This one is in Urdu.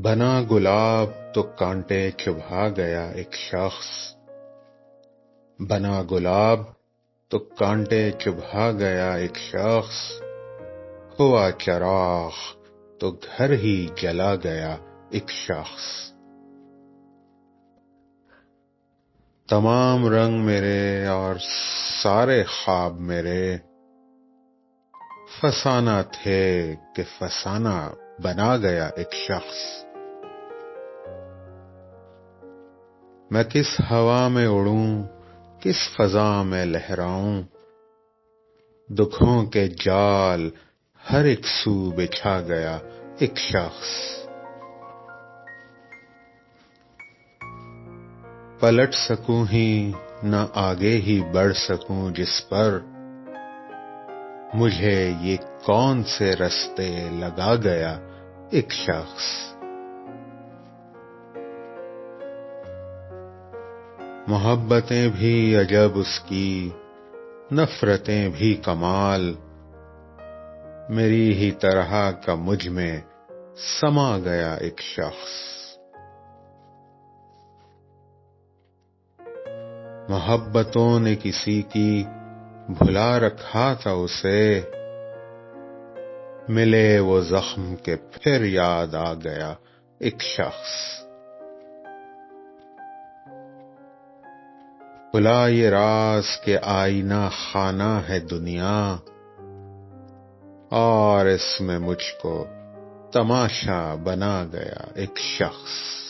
بنا گلاب تو کانٹے چبھا گیا ایک شخص، بنا گلاب تو کانٹے چبھا گیا ایک شخص، ہوا چراغ تو گھر ہی جلا گیا ایک شخص۔ تمام رنگ میرے اور سارے خواب میرے فسانہ تھے کہ فسانہ بنا گیا ایک شخص۔ میں کس ہوا میں اڑوں، کس فضا میں لہراؤں، دکھوں کے جال ہر ایک سو بچھا گیا ایک شخص۔ پلٹ سکوں ہی نہ آگے ہی بڑھ سکوں جس پر، مجھے یہ کون سے رستے لگا گیا ایک شخص۔ محبتیں بھی عجب اس کی، نفرتیں بھی کمال، میری ہی طرح کا مجھ میں سما گیا ایک شخص۔ محبتوں نے کسی کی بھلا رکھا تھا اسے، ملے وہ زخم کہ پھر یاد آ گیا ایک شخص۔ کھلا یہ راز کہ آئینہ خانہ ہے دنیا، اور اس میں مجھ کو تماشا بنا گیا ایک شخص۔